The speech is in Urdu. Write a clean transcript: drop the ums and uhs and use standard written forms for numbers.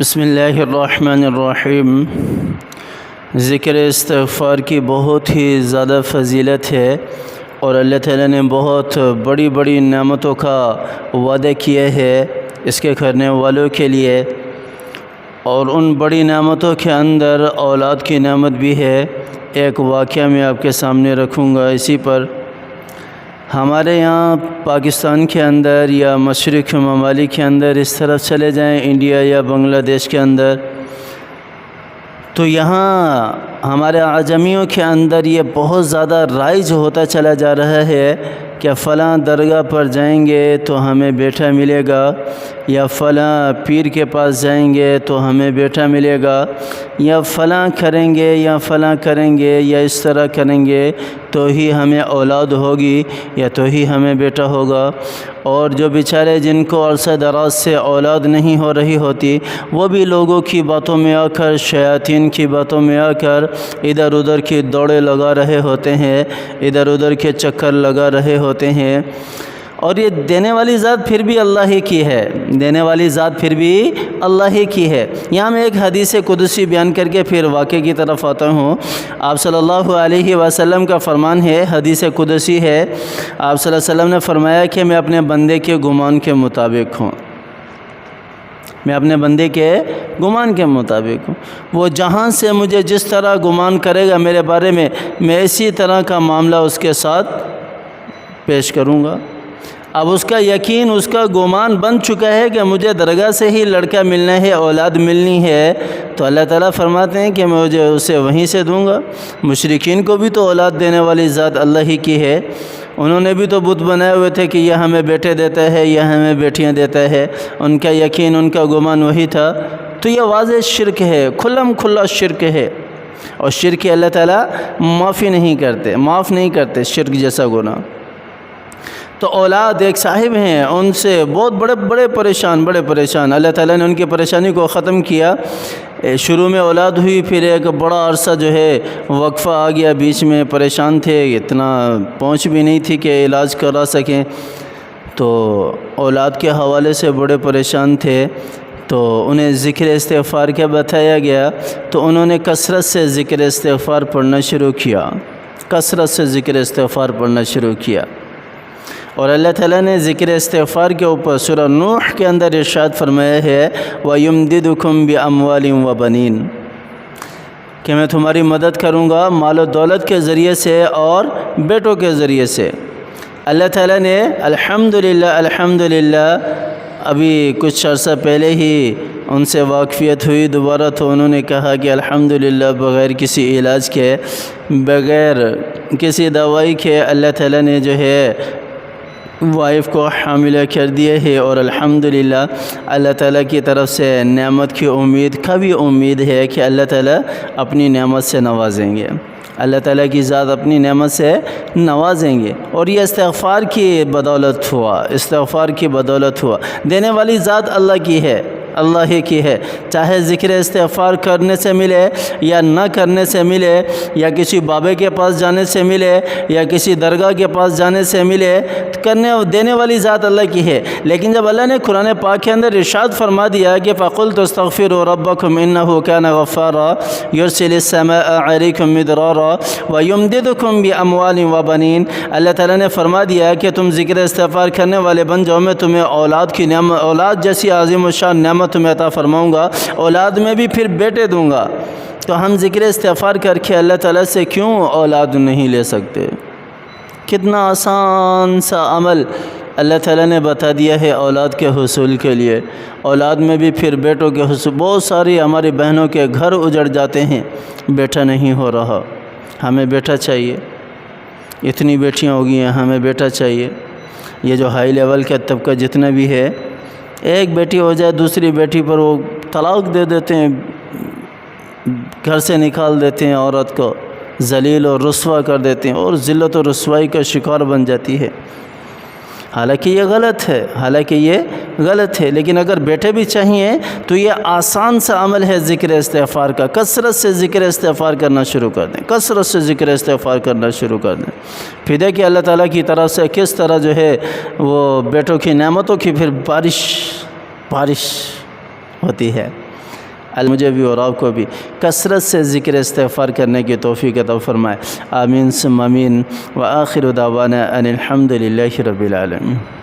بسم اللہ الرحمن الرحیم۔ ذکر استغفار کی بہت ہی زیادہ فضیلت ہے اور اللہ تعالیٰ نے بہت بڑی بڑی نعمتوں کا وعدہ کیا ہے اس کے کرنے والوں کے لیے، اور ان بڑی نعمتوں کے اندر اولاد کی نعمت بھی ہے۔ ایک واقعہ میں آپ کے سامنے رکھوں گا اسی پر۔ ہمارے یہاں پاکستان کے اندر یا مشرق ممالک کے اندر اس طرف چلے جائیں، انڈیا یا بنگلہ دیش کے اندر، تو یہاں ہمارے اعجمیوں کے اندر یہ بہت زیادہ رائج ہوتا چلا جا رہا ہے کہ فلاں درگاہ پر جائیں گے تو ہمیں بیٹا ملے گا، یا فلاں پیر کے پاس جائیں گے تو ہمیں بیٹا ملے گا، یا فلاں کریں گے یا فلاں کریں گے یا اس طرح کریں گے تو ہی ہمیں اولاد ہوگی یا تو ہی ہمیں بیٹا ہوگا۔ اور جو بیچارے جن کو عرصہ دراز سے اولاد نہیں ہو رہی ہوتی، وہ بھی لوگوں کی باتوں میں آ کر، شیاطین کی باتوں میں آ کر ادھر ادھر کی دوڑے لگا رہے ہوتے ہیں، ادھر ادھر کے چکر لگا رہے ہوتے ہیں۔ اور یہ دینے والی ذات پھر بھی اللہ ہی کی ہے، دینے والی ذات پھر بھی اللہ ہی کی ہے۔ یہاں میں ایک حدیث قدسی بیان کر کے پھر واقعے کی طرف آتا ہوں۔ آپ صلی اللہ علیہ وسلم کا فرمان ہے، حدیث قدسی ہے، آپ صلی اللہ علیہ وسلم نے فرمایا کہ میں اپنے بندے کے گمان کے مطابق ہوں، میں اپنے بندے کے گمان کے مطابق ہوں۔ وہ جہاں سے مجھے جس طرح گمان کرے گا میرے بارے میں اسی طرح کا معاملہ اس کے ساتھ پیش کروں گا۔ اب اس کا یقین، اس کا گمان بن چکا ہے کہ مجھے درگاہ سے ہی لڑکا ملنا ہے، اولاد ملنی ہے، تو اللہ تعالیٰ فرماتے ہیں کہ میں اسے وہیں سے دوں گا۔ مشرکین کو بھی تو اولاد دینے والی ذات اللہ ہی کی ہے، انہوں نے بھی تو بت بنائے ہوئے تھے کہ یہ ہمیں بیٹے دیتا ہے، یہ ہمیں بیٹیاں دیتا ہے، ان کا یقین، ان کا گمان وہی تھا۔ تو یہ واضح شرک ہے، کھلم کھلا شرک ہے، اور شرک اللہ تعالیٰ معاف نہیں کرتے شرک جیسا گناہ۔ تو اولاد ایک صاحب ہیں، ان سے بہت بڑے پریشان، اللہ تعالیٰ نے ان کی پریشانی کو ختم کیا۔ شروع میں اولاد ہوئی، پھر ایک بڑا عرصہ جو ہے وقفہ آ گیا، بیچ میں پریشان تھے، اتنا پہنچ بھی نہیں تھی کہ علاج کرا سکیں، تو اولاد کے حوالے سے بڑے پریشان تھے۔ تو انہیں ذکر استغفار کا بتایا گیا، تو انہوں نے کثرت سے ذکر استغفار پڑھنا شروع کیا، اور اللہ تعالیٰ نے ذکر استغفار کے اوپر سورہ نوح کے اندر ارشاد فرمایا ہے، وَيُمْدِدُكُمْ بِأَمْوَالٍ وَبَنِينَ، کہ میں تمہاری مدد کروں گا مال و دولت کے ذریعے سے اور بیٹوں کے ذریعے سے۔ اللہ تعالیٰ نے الحمدللہ ابھی کچھ عرصہ پہلے ہی ان سے واقفیت ہوئی دوبارہ، تو انہوں نے کہا کہ الحمدللہ بغیر کسی علاج کے، بغیر کسی دوائی کے اللہ تعالیٰ نے جو ہے وائف کو حاملہ کر دیا ہے، اور الحمدللہ اللہ تعالیٰ کی طرف سے نعمت کی امید ہے کہ اللہ تعالیٰ اپنی نعمت سے نوازیں گے، اللہ تعالیٰ کی ذات اپنی نعمت سے نوازیں گے۔ اور یہ استغفار کی بدولت ہوا، دینے والی ذات اللہ ہی کی ہے، چاہے ذکر استغفار کرنے سے ملے یا نہ کرنے سے ملے، یا کسی بابے کے پاس جانے سے ملے یا کسی درگاہ کے پاس جانے سے ملے، دینے والی ذات اللہ کی ہے۔ لیکن جب اللہ نے قرآن پاک کے اندر ارشاد فرما دیا کہ فَقُلْتُ اسْتَغْفِرُوا رَبَّكُمْ إِنَّهُ كَانَ غَفَّارًا يُرْسِلِ السَّمَاءَ عَلَيْكُمْ مِدْرَارًا وَيُمْدِدُكُمْ بِأَمْوَالٍ وَبَنِينَ، اللہ تعالیٰ نے فرما دیا کہ تم ذکر استغفار کرنے والے بن جاؤ، میں تمہیں اولاد جیسی عظیم الشان نعمت تمہیں عطا فرماؤں گا، اولاد میں بھی پھر بیٹے دوں گا۔ تو ہم ذکر استغفار کر کے اللہ تعالیٰ سے کیوں اولاد نہیں لے سکتے؟ کتنا آسان سا عمل اللہ تعالیٰ نے بتا دیا ہے اولاد کے حصول کے لیے، اولاد میں بھی پھر بیٹوں کے حصول۔ بہت ساری ہماری بہنوں کے گھر اجڑ جاتے ہیں، بیٹا نہیں ہو رہا، ہمیں بیٹا چاہیے، اتنی بیٹیاں ہو گئی ہیں، ہمیں بیٹا چاہیے۔ یہ جو ہائی لیول کا طبقہ جتنا بھی ہے، ایک بیٹی ہو جائے دوسری بیٹی پر وہ طلاق دے دیتے ہیں، گھر سے نکال دیتے ہیں، عورت کو ذلیل اور رسوا کر دیتے ہیں، اور ذلت و رسوائی کا شکار بن جاتی ہے۔ حالانکہ یہ غلط ہے، لیکن اگر بیٹے بھی چاہیے تو یہ آسان سا عمل ہے ذکر استغفار کا۔ کثرت سے ذکر استغفار کرنا شروع کر دیں، پھر دیکھیں اللہ تعالیٰ کی طرف سے کس طرح جو ہے وہ بیٹوں کی نعمتوں کی پھر بارش ہوتی ہے۔ مجھے بھی اور آپ کو بھی کثرت سے ذکر استغفار کرنے کی توفیق عطا فرمائے۔ آمین ثم آمین۔ وآخر دعوانا ان الحمد للہ رب العالمین۔